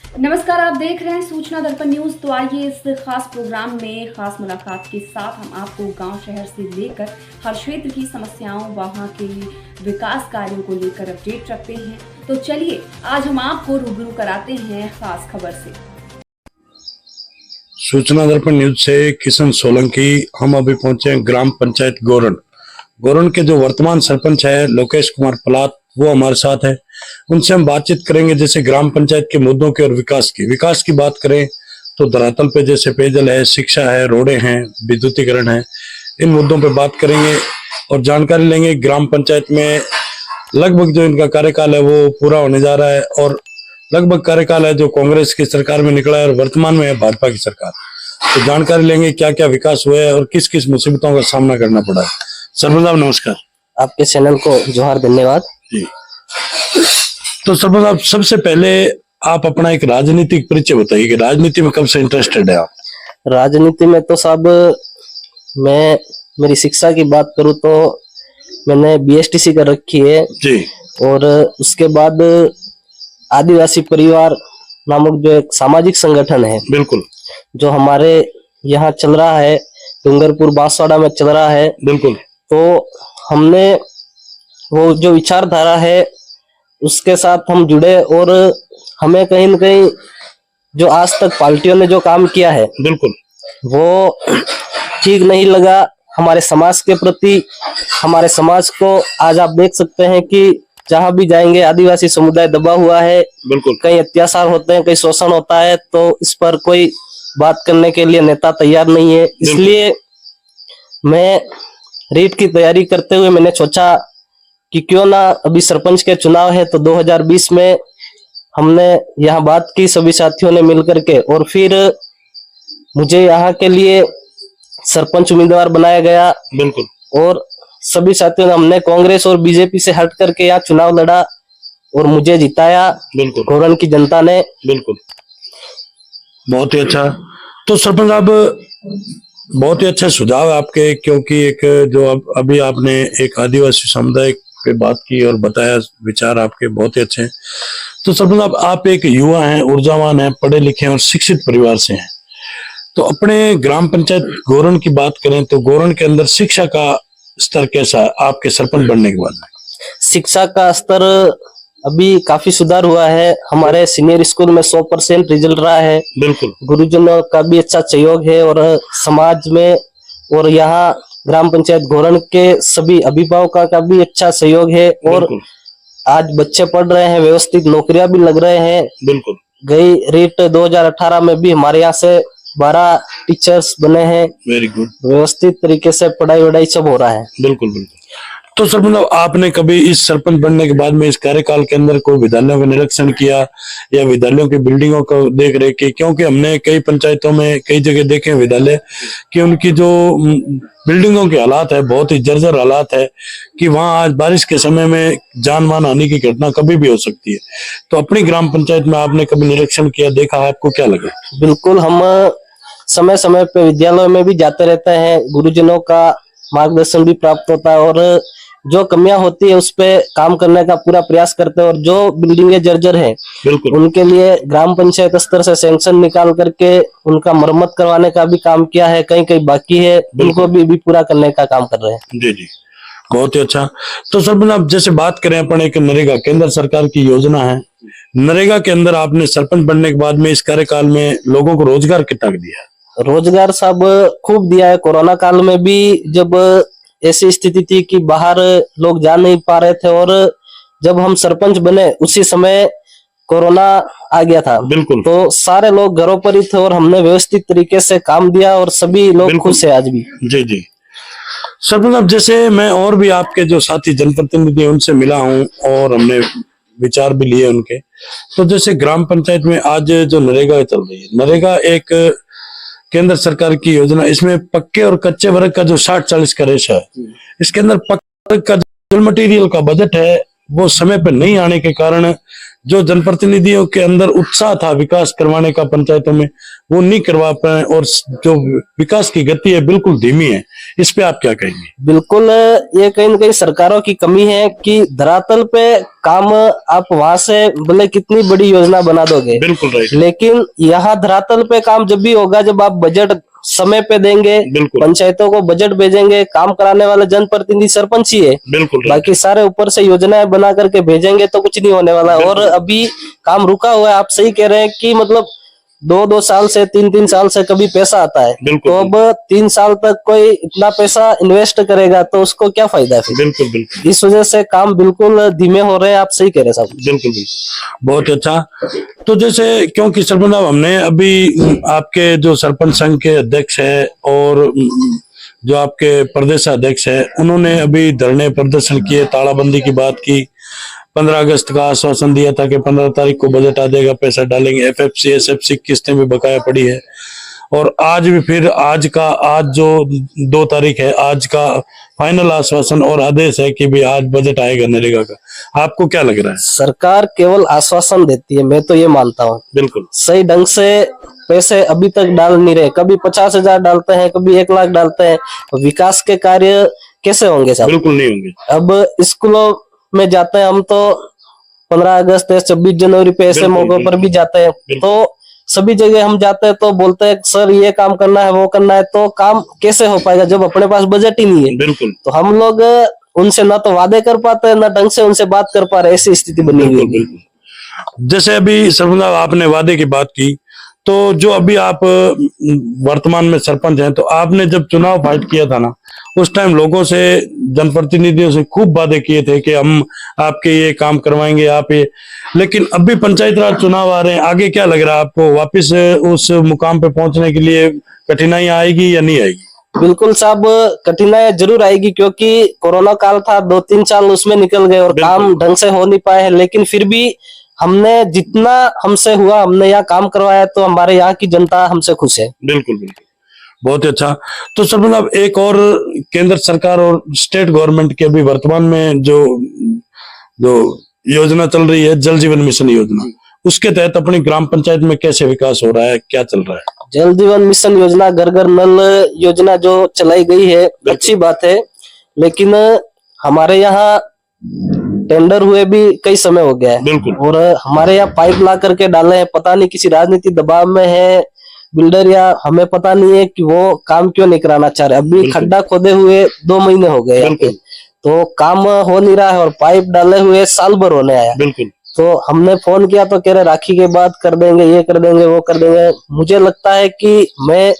नमस्कार, आप देख रहे हैं सूचना दर्पण न्यूज। तो आइए इस खास प्रोग्राम में खास मुलाकात के साथ हम आपको गांव शहर से लेकर हर क्षेत्र की समस्याओं, वहां के विकास कार्यों को लेकर अपडेट रखते हैं। तो चलिए आज हम आपको रूबरू कराते हैं खास खबर से। सूचना दर्पण न्यूज से किशन सोलंकी। हम अभी पहुंचे हैं ग्राम पंचायत गोरन। गोरन के जो वर्तमान सरपंच है लोकेश कुमार पलात, वो हमारे साथ है। उनसे हम बातचीत करेंगे जैसे ग्राम पंचायत के मुद्दों की और विकास की बात करें तो धरातल पे जैसे पेयजल है, शिक्षा है, रोडें हैं, विद्युतीकरण है, इन मुद्दों पे बात करेंगे और जानकारी लेंगे। ग्राम पंचायत में लगभग जो इनका कार्यकाल है वो पूरा होने जा रहा है और लगभग कार्यकाल है जो कांग्रेस की सरकार में निकला है और वर्तमान में है भाजपा की सरकार। तो जानकारी लेंगे क्या क्या विकास हुआ है और किस किस मुसीबतों का सामना करना पड़ा है। सरपंच साहब नमस्कार। आपके चैनल को जोहार, धन्यवाद जी। तो सरपंच साहब, सबसे पहले आप अपना एक राजनीतिक परिचय बताइए कि राजनीति में कब से इंटरेस्टेड है आप? राजनीति में तो साहब मैं मेरी शिक्षा की बात करूं तो मैंने बीएसटीसी कर रखी है जी। और उसके बाद आदिवासी परिवार नामक जो एक सामाजिक संगठन है, बिल्कुल, जो हमारे यहाँ चल रहा है, डूंगरपुर बांसवाड़ा में चल रहा है। बिल्कुल। तो हमने वो जो विचारधारा है उसके साथ हम जुड़े और हमें कहीं न कहीं जो आज तक पार्टियों ने जो काम किया है बिल्कुल वो ठीक नहीं लगा हमारे समाज के प्रति। हमारे समाज को आज आप देख सकते हैं कि जहां भी जाएंगे आदिवासी समुदाय दबा हुआ है। बिल्कुल। कई अत्याचार होते हैं, कई शोषण होता है, तो इस पर कोई बात करने के लिए नेता तैयार नहीं है। इसलिए मैं रीट की तैयारी करते हुए मैंने सोचा कि क्यों ना अभी सरपंच के चुनाव है तो 2020 में हमने यहाँ बात की सभी साथियों ने मिलकर के, और फिर मुझे यहाँ के लिए सरपंच उम्मीदवार बनाया गया। बिल्कुल। और सभी साथियों ने, हमने कांग्रेस और बीजेपी से हट करके यहाँ चुनाव लड़ा और मुझे जिताया। बिल्कुल। गोरन की जनता ने। बिल्कुल, बहुत ही अच्छा। तो सरपंच साहब, बहुत ही अच्छा सुझाव है आपके, क्योंकि एक जो अभी आपने एक आदिवासी समुदाय पे बात की और बताया, विचार आपके बहुत ही अच्छे हैं। तो सरपंच साहब, आप एक युवा हैं, ऊर्जावान हैं, पढ़े लिखे हैं और शिक्षित परिवार से हैं। तो अपने ग्राम पंचायत गोरन की बात करें तो गोरन के अंदर शिक्षा का स्तर कैसा है आपके सरपंच बनने के बाद में? शिक्षा का स्तर अभी काफी सुधार हुआ है। हमारे सीनियर स्कूल में 100% रिजल्ट रहा है। बिल्कुल। गुरुजनों का भी अच्छा सहयोग है और समाज में और यहाँ ग्राम पंचायत गोरन के सभी अभिभावकों का भी अच्छा सहयोग है। और आज बच्चे पढ़ रहे हैं, व्यवस्थित नौकरियां भी लग रहे हैं। बिल्कुल। गई रीट 2018 में भी हमारे यहाँ से 12 टीचर्स बने हैं। Very good. व्यवस्थित तरीके से पढ़ाई वढ़ाई सब हो रहा है। बिल्कुल बिल्कुल। तो सरपंच, आपने कभी इस सरपंच बनने के बाद में इस कार्यकाल के अंदर कोई विद्यालयों का निरीक्षण किया या विद्यालयों की बिल्डिंगों को देख रेख की? क्योंकि हमने कई पंचायतों में कई जगह देखे विद्यालय कि उनकी जो बिल्डिंगों के हालात है बहुत ही जर्जर हालात है कि वहां आज बारिश के समय में जान मान आने की घटना कभी भी हो सकती है। तो अपनी ग्राम पंचायत में आपने कभी निरीक्षण किया, देखा, आपको क्या लगा? बिल्कुल, हम समय समय पे विद्यालयों में भी जाते रहते हैं, गुरुजनों का मार्गदर्शन भी प्राप्त होता है और जो कमियां होती है उस पे काम करने का पूरा प्रयास करते हैं। और जो बिल्डिंगें जर्जर हैं बिल्कुल, उनके लिए ग्राम पंचायत स्तर से सैंक्शन निकाल करके उनका मरम्मत करवाने का भी काम किया है। कहीं कहीं बाकी है, उनको भी पूरा करने का काम कर रहे हैं। जी जी, बहुत ही अच्छा। तो सरपंच, आप जैसे बात करें अपन एक नरेगा, केंद्र सरकार की योजना है, नरेगा के अंदर आपने सरपंच बनने के बाद में इस कार्यकाल में लोगों को रोजगार कितना दिया? रोजगार सब खूब दिया है। कोरोना काल में भी जब ऐसी स्थिति थी कि बाहर लोग जा नहीं पा रहे थे और जब हम सरपंच बने उसी समय कोरोना आ गया था। बिल्कुल। तो सारे लोग घरों पर ही थे और हमने व्यवस्थित तरीके से काम दिया और सभी लोग खुश है आज भी। जी जी। सरपंच, अब जैसे मैं और भी आपके जो साथी जनप्रतिनिधि उनसे मिला हूं और हमने विचार भी लिए उनके। तो जैसे ग्राम पंचायत में आज जो नरेगा चल रही है, नरेगा एक केंद्र सरकार की योजना, इसमें पक्के और कच्चे वर्ग का जो 60-40 का रेशो है, इसके अंदर पक्के वर्ग का जो मटेरियल का बजट है वो समय पर नहीं आने के कारण जो जनप्रतिनिधियों के अंदर उत्साह था विकास करवाने का पंचायतों में, वो नहीं करवा पाए और जो विकास की गति है बिल्कुल धीमी है। इस पे आप क्या कहेंगे? बिल्कुल, ये कहीं न कहीं सरकारों की कमी है कि धरातल पे काम आप वहां से भले कितनी बड़ी योजना बना दोगे, बिल्कुल राइट, लेकिन यहाँ धरातल पे काम जब भी होगा जब आप बजट समय पे देंगे, बिल्कुल पंचायतों को बजट भेजेंगे, काम कराने वाले जनप्रतिनिधि सरपंच ही है, बिल्कुल right, बाकी सारे ऊपर से योजनाएं बना करके भेजेंगे तो कुछ नहीं होने वाला। और अभी काम रुका हुआ है, आप सही कह रहे हैं कि मतलब 2-2 साल से 3-3 साल से कभी पैसा आता है, बिल्कुल, तो अब 3 साल तक कोई इतना पैसा इन्वेस्ट करेगा तो उसको क्या फायदा फिर? बिल्कुल बिल्कुल, इस वजह से काम बिल्कुल धीमे हो रहे हैं, आप सही कह रहे हैं साहब। बिल्कुल बिल्कुल, बहुत अच्छा। तो जैसे क्योंकि सरपंच साहब हमने अभी आपके जो सरपंच संघ के अध्यक्ष है और जो आपके प्रदेश अध्यक्ष है, उन्होंने अभी धरने प्रदर्शन किए, तालाबंदी की बात की, 15 अगस्त का आश्वासन दिया था कि 15 तारीख को बजट आ जाएगा, पैसा डालेंगे, एफएफसी एसएफसी किस्तें भी बकाया पड़ी है। और आज भी फिर आज जो 2 तारीख है, आज का फाइनल आश्वासन और आदेश है कि भी आज बजट आएगा नरेगा का। आपको क्या लग रहा है? सरकार केवल आश्वासन देती है, मैं तो ये मानता हूँ। बिल्कुल सही ढंग से पैसे अभी तक डाल नहीं रहे, कभी 50,000 डालते हैं, कभी 1 लाख डालते हैं, विकास के कार्य कैसे होंगे साहब? बिल्कुल नहीं होंगे। अब स्कूलों में जाते हैं हम तो 15 अगस्त या 26 जनवरी पे ऐसे मौकों पर भी जाते हैं, तो सभी जगह हम जाते हैं तो बोलते हैं सर ये काम करना है वो करना है, तो काम कैसे हो पाएगा जब अपने पास बजट ही नहीं है? बिल्कुल, तो हम लोग उनसे ना तो वादे कर पाते हैं ना ढंग से उनसे बात कर पा रहे, ऐसी स्थिति बनी हुई है। जैसे अभी सरपंच साहब आपने वादे की बात की, तो जो अभी आप वर्तमान में सरपंच हैं, तो आपने जब चुनाव फाइट किया था ना, उस टाइम लोगों से, जनप्रतिनिधियों से खूब वादे किए थे कि हम आपके ये काम करवाएंगे, आप ये, लेकिन अभी पंचायत राज चुनाव आ रहे हैं, आगे क्या लग रहा है आपको? वापस उस मुकाम पे पहुंचने के लिए कठिनाई आएगी या नहीं आएगी? बिल्कुल साहब, कठिनाई जरूर आएगी क्योंकि कोरोना काल था, 2-3 साल उसमें निकल गए और काम ढंग से हो नहीं पाए हैं, लेकिन फिर भी हमने जितना हमसे हुआ हमने यहाँ काम करवाया, तो हमारे यहाँ की जनता हमसे खुश है। बिल्कुल बिल्कुल, बहुत अच्छा। तो सरपंच साहब एक और, केंद्र सरकार और स्टेट गवर्नमेंट के अभी वर्तमान में जो योजना चल रही है, जल जीवन मिशन योजना, उसके तहत अपनी ग्राम पंचायत में कैसे विकास हो रहा है, क्या चल रहा है? जल जीवन मिशन योजना, घर घर नल योजना जो चलाई गई है, अच्छी बात है, लेकिन हमारे यहाँ टेंडर हुए भी कई समय हो गया है। बिल्कुल, और हमारे यहाँ पाइप ला करके डाले हैं, पता नहीं किसी राजनीतिक दबाव में है बिल्डर या हमें पता नहीं है कि वो काम क्यों नहीं कराना चाह रहे। अभी खड्डा खोदे हुए 2 महीने हो गए यहाँ पे, तो काम हो नहीं रहा है और पाइप डाले हुए साल भर होने आया। बिल्कुल, तो हमने फोन किया तो कह रहे राखी के बाद कर देंगे, ये कर देंगे, वो कर देंगे। मुझे लगता है कि मैं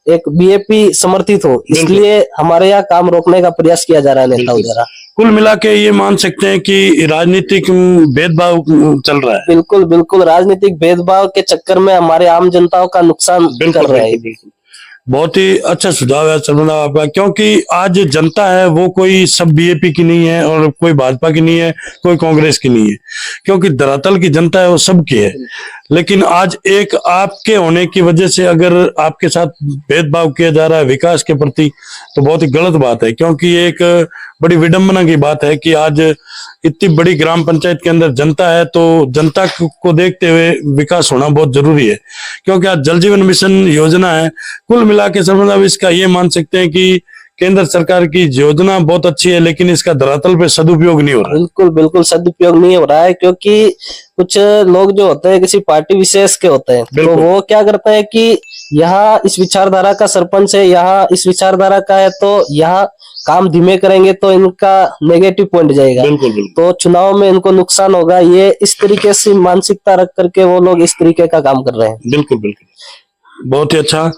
एक बीएपी समर्थित हूँ, इसलिए हमारे यहाँ काम रोकने का प्रयास किया जा रहा है नेताओं द्वारा। कुल मिला के ये मान सकते हैं कि राजनीतिक भेदभाव चल रहा है। बिल्कुल बिल्कुल, राजनीतिक भेदभाव के चक्कर में हमारे आम जनताओं का नुकसान कर रहे हैं। बिल्कुल, बहुत ही अच्छा सुझाव है सरपंच साहब आपका, क्योंकि आज जनता है वो कोई सब बीजेपी की नहीं है और कोई भाजपा की नहीं है, कोई कांग्रेस की नहीं है, क्योंकि धरातल की जनता है वो सबकी है। लेकिन आज एक आपके होने की वजह से अगर आपके साथ भेदभाव किया जा रहा है विकास के प्रति, तो बहुत ही गलत बात है, क्योंकि एक बड़ी विडंबना की बात है कि आज इतनी बड़ी ग्राम पंचायत के अंदर जनता है, तो जनता को देखते हुए विकास होना बहुत जरूरी है। क्योंकि आज जल जीवन मिशन योजना है, कुल मिला के सरपंच इसका ये मान सकते हैं कि केंद्र सरकार की योजना बहुत अच्छी है, लेकिन इसका धरातल पे सदुपयोग नहीं हो रहा। बिल्कुल बिल्कुल सदुपयोग नहीं हो रहा है, क्योंकि कुछ लोग जो होते हैं किसी पार्टी विशेष के होते हैं, तो वो क्या करते हैं कि यहाँ इस विचारधारा का सरपंच है, यहाँ इस विचारधारा का है, तो यहाँ काम धीमे करेंगे तो इनका नेगेटिव पॉइंट जाएगा, तो चुनाव में इनको नुकसान होगा। ये इस तरीके से मानसिकता रख करके वो लोग इस तरीके का काम कर रहे हैं। बिल्कुल बिल्कुल, बहुत ही अच्छा।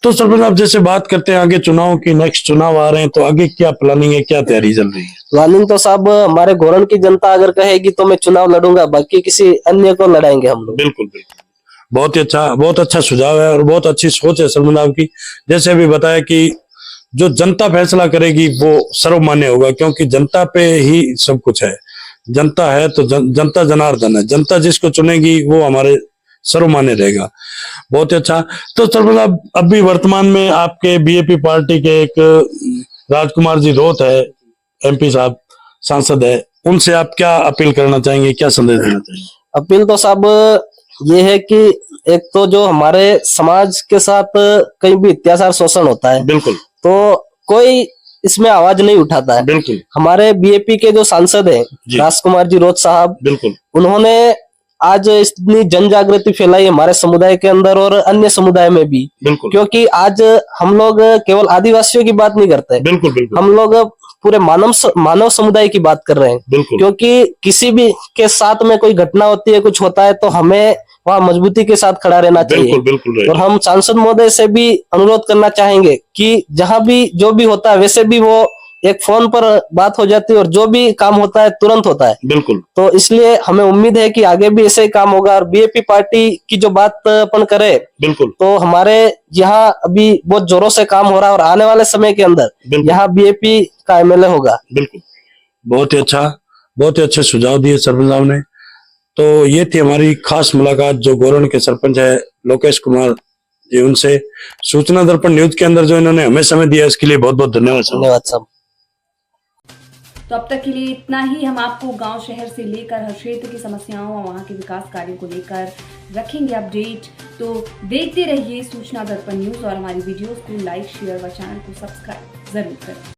तो सरपंच आप जैसे बात करते हैं आगे चुनाव की, नेक्स्ट चुनाव आ रहे हैं, तो आगे क्या प्लानिंग है, क्या तैयारी चल रही है? प्लानिंग तो साहब हमारे घोरन की जनता अगर कहेगी तो मैं चुनाव लड़ूंगा, बाकी किसी अन्य को लड़ाएंगे हम लोग। बिल्कुल बिल्कुल, बहुत अच्छा सुझाव है और बहुत अच्छी सोच है सरपंच साहब की। जैसे अभी बताया कि जो जनता फैसला करेगी वो सर्वमान्य होगा, क्योंकि जनता पे ही सब कुछ है। जनता है तो जनता जनार्दन है, जनता जिसको चुनेगी वो हमारे सर्वमान्य रहेगा। बहुत अच्छा। तो सरपंच साहब अभी वर्तमान में आपके बीजेपी पार्टी के एक राजकुमार जी रोत है, एमपी साहब सांसद है, उनसे आप क्या अपील करना चाहेंगे, क्या संदेश देना चाहेंगे? अपील तो साहब ये है कि एक तो जो हमारे समाज के साथ कहीं भी अत्याचार शोषण होता है बिल्कुल तो कोई इसमें आवाज नहीं उठाता है। बिल्कुल हमारे बीएपी के जो सांसद हैं जी। राजकुमार जी रोज साहब, बिल्कुल उन्होंने आज इतनी जन जागृति फैलाई हमारे समुदाय के अंदर और अन्य समुदाय में भी, बिल्कुल क्योंकि आज हम लोग केवल आदिवासियों की बात नहीं करते, बिल्कुल बिल्कुल हम लोग पूरे मानव समुदाय की बात कर रहे हैं। बिल्कुल क्योंकि किसी भी के साथ में कोई घटना होती है, कुछ होता है तो हमें वहां मजबूती के साथ खड़ा रहना चाहिए। बिल्कुल बिल्कुल और हम सांसद महोदय से भी अनुरोध करना चाहेंगे कि जहां भी जो भी होता है, वैसे भी वो एक फोन पर बात हो जाती है और जो भी काम होता है तुरंत होता है। बिल्कुल तो इसलिए हमें उम्मीद है कि आगे भी ऐसे ही काम होगा। और बीएपी पार्टी की जो बात अपन करे बिल्कुल तो हमारे यहाँ अभी बहुत जोरों से काम हो रहा है और आने वाले समय के अंदर बिल्कुल। यहाँ बीएपी का एमएलए होगा। बिल्कुल बहुत ही अच्छा, बहुत ही अच्छे सुझाव दिए सरपंच साहब ने। तो ये थी हमारी खास मुलाकात जो गोरन के सरपंच है लोकेश कुमार जी, उनसे सूचना दर्पण न्यूज के अंदर जो इन्होंने हमें समय दिया इसके लिए बहुत बहुत धन्यवाद साहब। धन्यवाद साहब। तो अब तक के लिए इतना ही। हम आपको गांव शहर से लेकर हर क्षेत्र की समस्याओं और वहां के विकास कार्यों को लेकर रखेंगे अपडेट। तो देखते रहिए सूचना दर्पण न्यूज और हमारी वीडियोस को लाइक शेयर व चैनल को सब्सक्राइब जरूर करें।